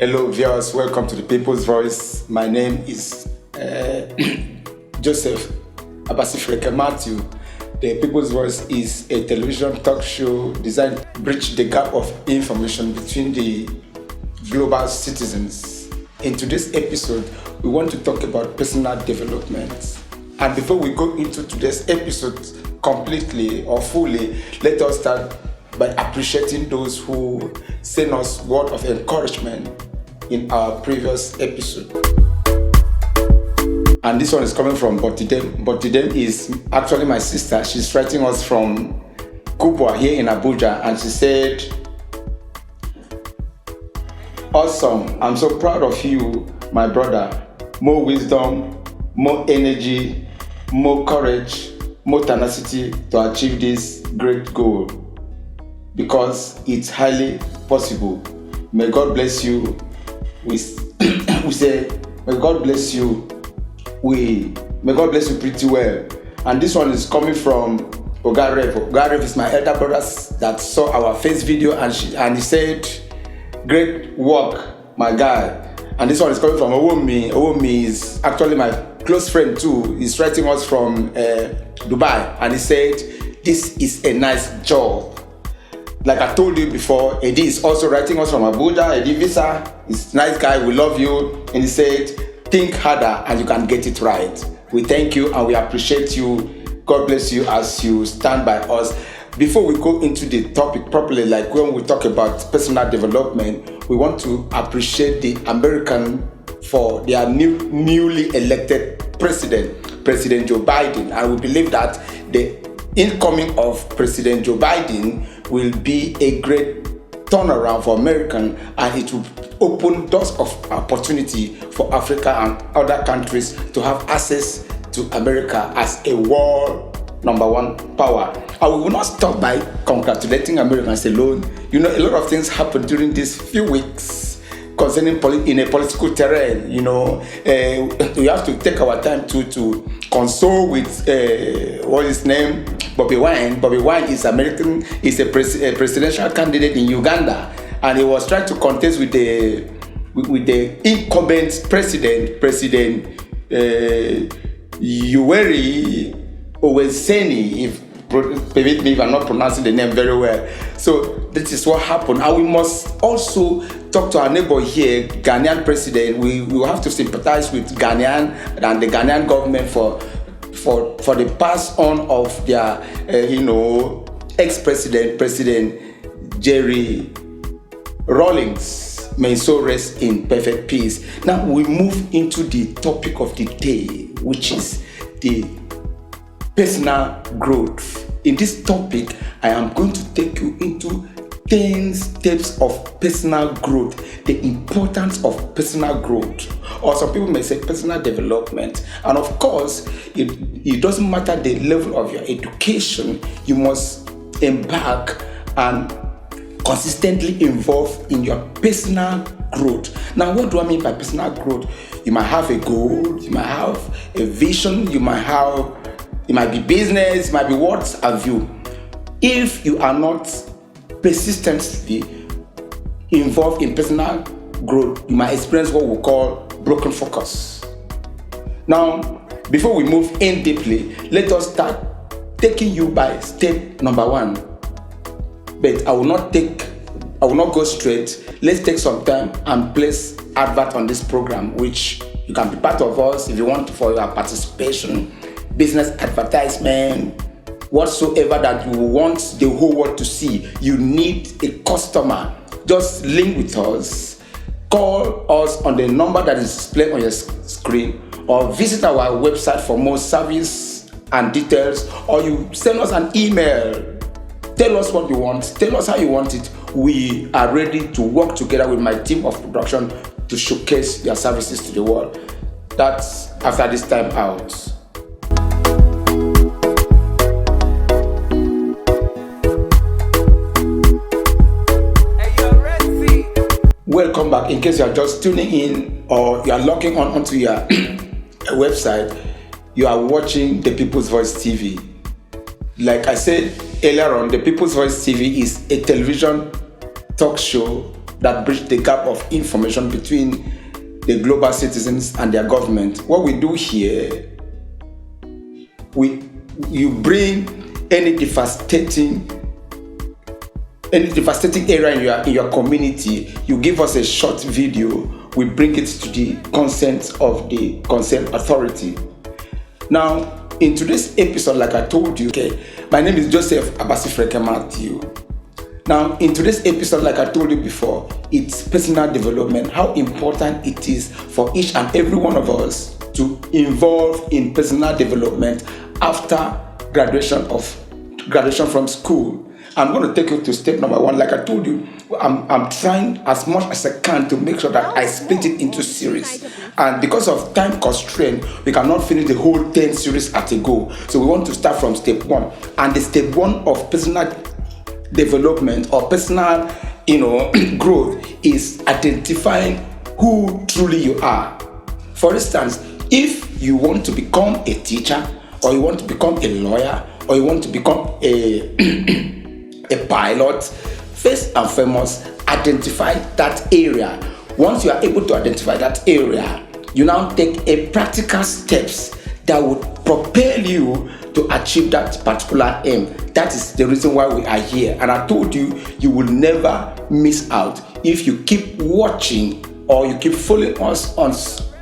Hello, viewers. Welcome to the People's Voice. My name is Joseph Abasifreke Matthew. The People's Voice is a television talk show designed to bridge the gap of information between the global citizens. In today's episode, we want to talk about personal development. And before we go into today's episode completely or fully, let us start by appreciating those who send us word of encouragement in our previous episode. And this one is coming from Botidem. Botidem is actually my sister. She's writing us from Kubwa here in Abuja, and she said, "Awesome, I'm so proud of you, my brother. More wisdom, more energy, more courage, more tenacity to achieve this great goal, because it's highly possible. May God bless you." We say, may God bless you. May God bless you pretty well. And this one is coming from Ogarev. Ogarev is my elder brother that saw our first video, and he said, "Great work, my guy." And this one is coming from Owomi. Owomi is actually my close friend too. He's writing us from Dubai, and he said, "This is a nice job." Like I told you before, Eddie is also writing us from Abuja. Eddie Visa is a nice guy. We love you. And he said, "Think harder and you can get it right." We thank you and we appreciate you. God bless you as you stand by us. Before we go into the topic properly, like when we talk about personal development, we want to appreciate the American for their newly elected president, President Joe Biden. And we believe that the incoming of President Joe Biden will be a great turnaround for American, and it will open doors of opportunity for Africa and other countries to have access to America as a world number one power. And we will not stop by congratulating Americans alone. You know, a lot of things happened during these few weeks concerning in a political terrain. You know, we have to take our time to console with what is his name, Bobby Wine. Bobby Wine is American, is a presidential candidate in Uganda, and he was trying to contest with the incumbent President Yoweri Owenseni, permit me if I'm not pronouncing the name very well. So this is what happened, and we must also talk to our neighbor here, Ghanaian president. We will have to sympathize with Ghanaian and the Ghanaian government for the pass on of their ex-president, President Jerry Rawlings. May so rest in perfect peace. Now we move into the topic of the day, which is the personal growth. In this topic, I am going to take you into 10 steps of personal growth, the importance of personal growth, or some people may say personal development. And of course, it doesn't matter the level of your education, you must embark and consistently involve in your personal growth. Now, what do I mean by personal growth? You might have a goal, you might have a vision, it might be business, it might be what have you. If you are not persistently involved in personal growth, you might experience what we call broken focus. Now, before we move in deeply, let us start taking you by step number 1. But I will not go straight. Let's take some time and place advert on this program, which you can be part of us if you want for your participation, business advertisement, whatsoever that you want the whole world to see. You need a customer. Just link with us. Call us on the number that is displayed on your screen, or visit our website for more service and details, or you send us an email. Tell us what you want. Tell us how you want it. We are ready to work together with my team of production to showcase your services to the world. That's after this time out. Welcome back. In case you are just tuning in or you are logging on onto your website, you are watching the People's Voice TV. Like I said earlier on, the People's Voice TV is a television talk show that bridge the gap of information between the global citizens and their government. What we do here, you bring any devastating area in your community. You give us a short video, we bring it to the consent of the concerned authority. Now, in today's episode, like I told you, my name is Joseph Abasi Matthew. Now, in today's episode, like I told you before, it's personal development, how important it is for each and every one of us to involve in personal development after graduation from school. I'm going to take you to step number 1. Like I told you, I'm trying as much as I can to make sure that I split it into series. And because of time constraint, we cannot finish the whole 10 series at a go. So we want to start from step 1. And the step 1 of personal development or personal, growth is identifying who truly you are. For instance, if you want to become a teacher, or you want to become a lawyer, or you want to become a pilot, first and foremost, identify that area. Once you are able to identify that area, you now take a practical steps that would propel you to achieve that particular aim. That is the reason why we are here. And I told you, you will never miss out. If you keep watching or you keep following us on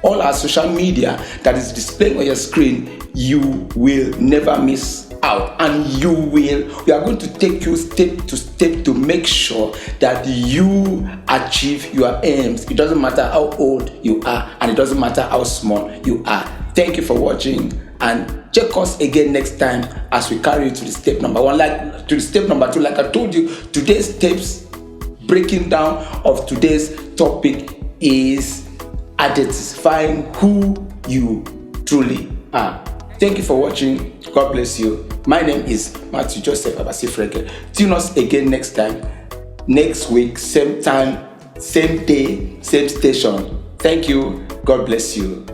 all our social media that is displaying on your screen, you will never miss out, and we are going to take you step to step to make sure that you achieve your aims. It doesn't matter how old you are, and it doesn't matter how small you are. Thank you for watching, and check us again next time as we carry you to the step number 1, like to the step number 2. Like I told you, today's steps breaking down of today's topic is identifying who you truly are. Thank you for watching. God bless you. My name is Matthew Joseph Abasi. Tune us again next time, next week, same time, same day, same station. Thank you. God bless you.